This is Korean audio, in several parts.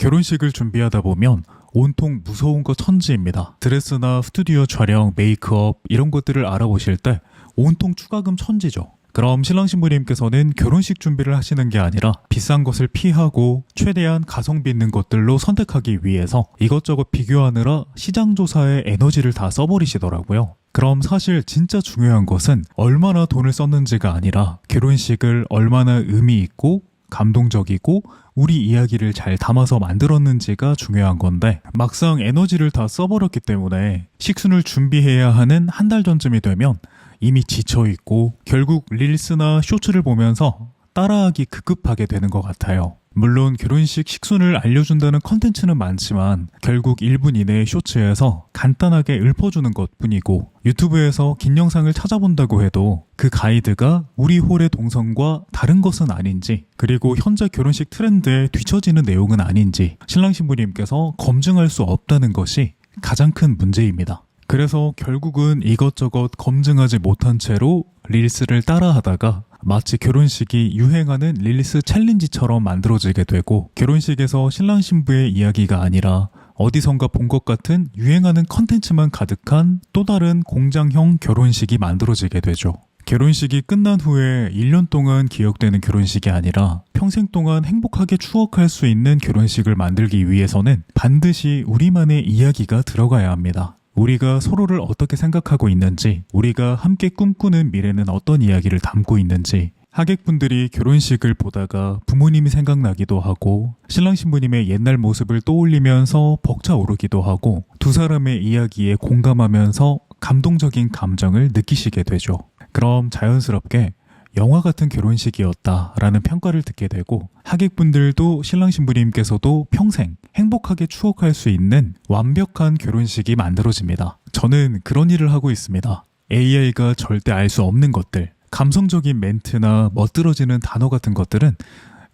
결혼식을 준비하다 보면 온통 무서운 거 천지입니다. 드레스나 스튜디오 촬영, 메이크업 이런 것들을 알아보실 때 온통 추가금 천지죠. 그럼 신랑 신부님께서는 결혼식 준비를 하시는 게 아니라 비싼 것을 피하고 최대한 가성비 있는 것들로 선택하기 위해서 이것저것 비교하느라 시장조사에 에너지를 다 써버리시더라고요. 그럼 사실 진짜 중요한 것은 얼마나 돈을 썼는지가 아니라 결혼식을 얼마나 의미 있고 감동적이고 우리 이야기를 잘 담아서 만들었는지가 중요한 건데 막상 에너지를 다 써버렸기 때문에 식순을 준비해야 하는 한 달 전쯤이 되면 이미 지쳐있고 결국 릴스나 쇼츠를 보면서 따라하기 급급하게 되는 것 같아요. 물론 결혼식 식순을 알려준다는 컨텐츠는 많지만 결국 1분 이내의 쇼츠에서 간단하게 읊어주는 것뿐이고 유튜브에서 긴 영상을 찾아본다고 해도 그 가이드가 우리 홀의 동선과 다른 것은 아닌지 그리고 현재 결혼식 트렌드에 뒤처지는 내용은 아닌지 신랑 신부님께서 검증할 수 없다는 것이 가장 큰 문제입니다. 그래서 결국은 이것저것 검증하지 못한 채로 릴스를 따라하다가 마치 결혼식이 유행하는 릴스 챌린지처럼 만들어지게 되고 결혼식에서 신랑 신부의 이야기가 아니라 어디선가 본 것 같은 유행하는 컨텐츠만 가득한 또 다른 공장형 결혼식이 만들어지게 되죠. 결혼식이 끝난 후에 1년 동안 기억되는 결혼식이 아니라 평생 동안 행복하게 추억할 수 있는 결혼식을 만들기 위해서는 반드시 우리만의 이야기가 들어가야 합니다. 우리가 서로를 어떻게 생각하고 있는지, 우리가 함께 꿈꾸는 미래는 어떤 이야기를 담고 있는지, 하객분들이 결혼식을 보다가 부모님이 생각나기도 하고 신랑 신부님의 옛날 모습을 떠올리면서 벅차오르기도 하고 두 사람의 이야기에 공감하면서 감동적인 감정을 느끼시게 되죠. 그럼 자연스럽게 영화 같은 결혼식이었다라는 평가를 듣게 되고 하객분들도 신랑 신부님께서도 평생 행복하게 추억할 수 있는 완벽한 결혼식이 만들어집니다. 저는 그런 일을 하고 있습니다. AI가 절대 알 수 없는 것들, 감성적인 멘트나 멋들어지는 단어 같은 것들은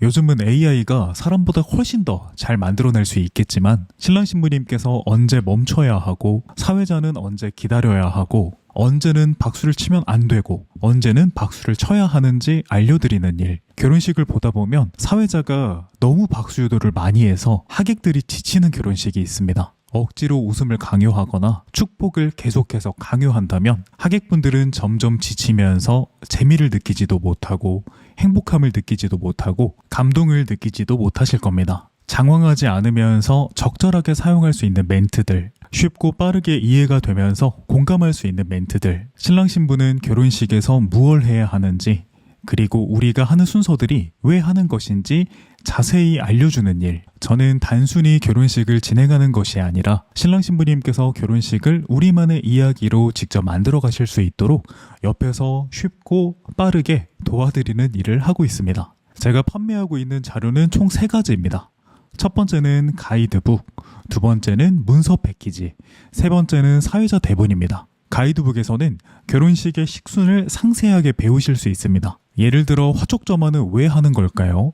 요즘은 AI가 사람보다 훨씬 더 잘 만들어낼 수 있겠지만 신랑 신부님께서 언제 멈춰야 하고 사회자는 언제 기다려야 하고 언제는 박수를 치면 안 되고 언제는 박수를 쳐야 하는지 알려드리는 일. 결혼식을 보다 보면 사회자가 너무 박수 유도를 많이 해서 하객들이 지치는 결혼식이 있습니다. 억지로 웃음을 강요하거나 축복을 계속해서 강요한다면 하객분들은 점점 지치면서 재미를 느끼지도 못하고 행복함을 느끼지도 못하고 감동을 느끼지도 못하실 겁니다. 장황하지 않으면서 적절하게 사용할 수 있는 멘트들, 쉽고 빠르게 이해가 되면서 공감할 수 있는 멘트들, 신랑 신부는 결혼식에서 무엇을 해야 하는지 그리고 우리가 하는 순서들이 왜 하는 것인지 자세히 알려주는 일. 저는 단순히 결혼식을 진행하는 것이 아니라 신랑 신부님께서 결혼식을 우리만의 이야기로 직접 만들어 가실 수 있도록 옆에서 쉽고 빠르게 도와드리는 일을 하고 있습니다. 제가 판매하고 있는 자료는 총 3가지입니다. 첫 번째는 가이드북, 두 번째는 문서 패키지, 세 번째는 사회자 대본입니다. 가이드북에서는 결혼식의 식순을 상세하게 배우실 수 있습니다. 예를 들어 화촉점화는 왜 하는 걸까요?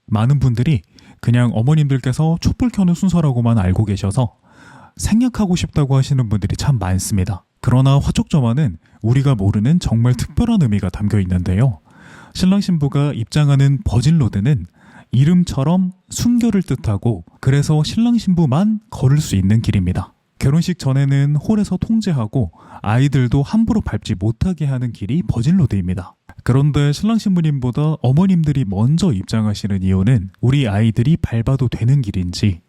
많은 분들이 그냥 어머님들께서 촛불 켜는 순서라고만 알고 계셔서 생략하고 싶다고 하시는 분들이 참 많습니다. 그러나 화촉점화는 우리가 모르는 정말 특별한 의미가 담겨 있는데요. 신랑 신부가 입장하는 버진로드는 이름처럼 순결을 뜻하고 그래서 신랑 신부만 걸을 수 있는 길입니다. 결혼식 전에는 홀에서 통제하고 아이들도 함부로 밟지 못하게 하는 길이 버진로드입니다. 그런데 신랑 신부님보다 어머님들이 먼저 입장하시는 이유는 우리 아이들이 밟아도 되는 길인지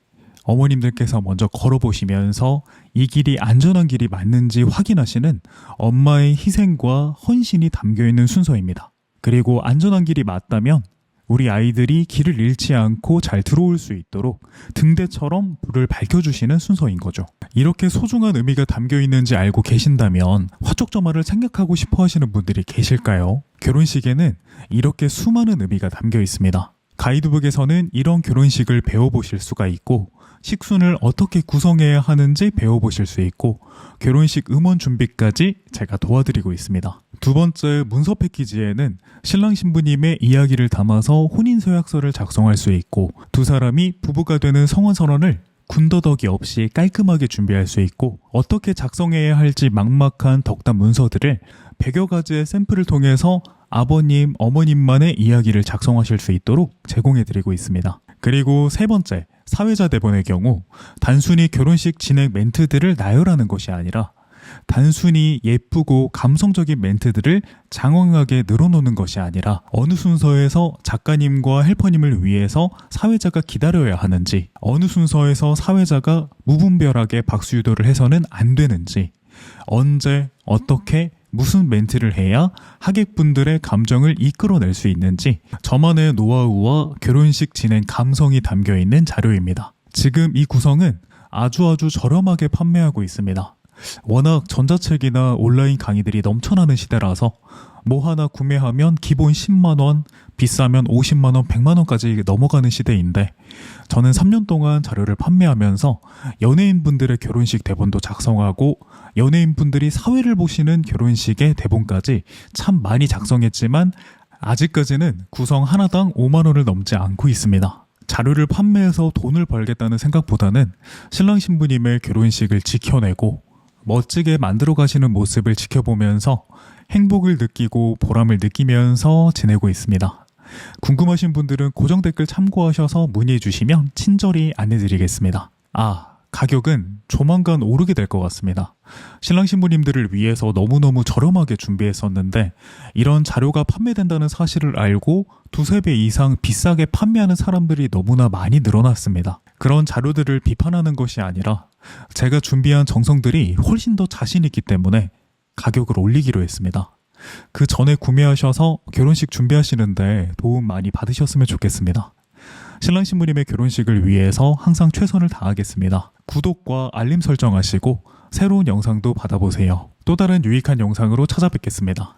어머님들께서 먼저 걸어보시면서 이 길이 안전한 길이 맞는지 확인하시는 엄마의 희생과 헌신이 담겨있는 순서입니다. 그리고 안전한 길이 맞다면 우리 아이들이 길을 잃지 않고 잘 들어올 수 있도록 등대처럼 불을 밝혀주시는 순서인 거죠. 이렇게 소중한 의미가 담겨 있는지 알고 계신다면 화촉점화를 생각하고 싶어 하시는 분들이 계실까요? 결혼식에는 이렇게 수많은 의미가 담겨 있습니다. 가이드북에서는 이런 결혼식을 배워보실 수가 있고 식순을 어떻게 구성해야 하는지 배워보실 수 있고 결혼식 음원 준비까지 제가 도와드리고 있습니다. 두 번째 문서 패키지에는 신랑 신부님의 이야기를 담아서 혼인서약서를 작성할 수 있고 두 사람이 부부가 되는 성원선언을 군더더기 없이 깔끔하게 준비할 수 있고 어떻게 작성해야 할지 막막한 덕담 문서들을 100여 가지의 샘플을 통해서 아버님, 어머님만의 이야기를 작성하실 수 있도록 제공해드리고 있습니다. 그리고 세 번째, 사회자 대본의 경우 단순히 결혼식 진행 멘트들을 나열하는 것이 아니라 단순히 예쁘고 감성적인 멘트들을 장황하게 늘어놓는 것이 아니라 어느 순서에서 작가님과 헬퍼님을 위해서 사회자가 기다려야 하는지, 어느 순서에서 사회자가 무분별하게 박수 유도를 해서는 안 되는지, 언제, 어떻게, 무슨 멘트를 해야 하객분들의 감정을 이끌어낼 수 있는지 저만의 노하우와 결혼식 진행 감성이 담겨있는 자료입니다. 지금 이 구성은 아주 저렴하게 판매하고 있습니다. 워낙 전자책이나 온라인 강의들이 넘쳐나는 시대라서 뭐 하나 구매하면 기본 10만원, 비싸면 50만원, 100만원까지 넘어가는 시대인데 저는 3년 동안 자료를 판매하면서 연예인분들의 결혼식 대본도 작성하고 연예인분들이 사회를 보시는 결혼식의 대본까지 참 많이 작성했지만 아직까지는 구성 하나당 5만원을 넘지 않고 있습니다. 자료를 판매해서 돈을 벌겠다는 생각보다는 신랑 신부님의 결혼식을 지켜내고 멋지게 만들어 가시는 모습을 지켜보면서 행복을 느끼고 보람을 느끼면서 지내고 있습니다. 궁금하신 분들은 고정 댓글 참고하셔서 문의해 주시면 친절히 안내드리겠습니다. 가격은 조만간 오르게 될 것 같습니다. 신랑 신부님들을 위해서 너무너무 저렴하게 준비했었는데 이런 자료가 판매된다는 사실을 알고 두세 배 이상 비싸게 판매하는 사람들이 너무나 많이 늘어났습니다. 그런 자료들을 비판하는 것이 아니라 제가 준비한 정성들이 훨씬 더 자신 있기 때문에 가격을 올리기로 했습니다. 그 전에 구매하셔서 결혼식 준비하시는데 도움 많이 받으셨으면 좋겠습니다. 신랑 신부님의 결혼식을 위해서 항상 최선을 다하겠습니다. 구독과 알림 설정하시고 새로운 영상도 받아보세요. 또 다른 유익한 영상으로 찾아뵙겠습니다.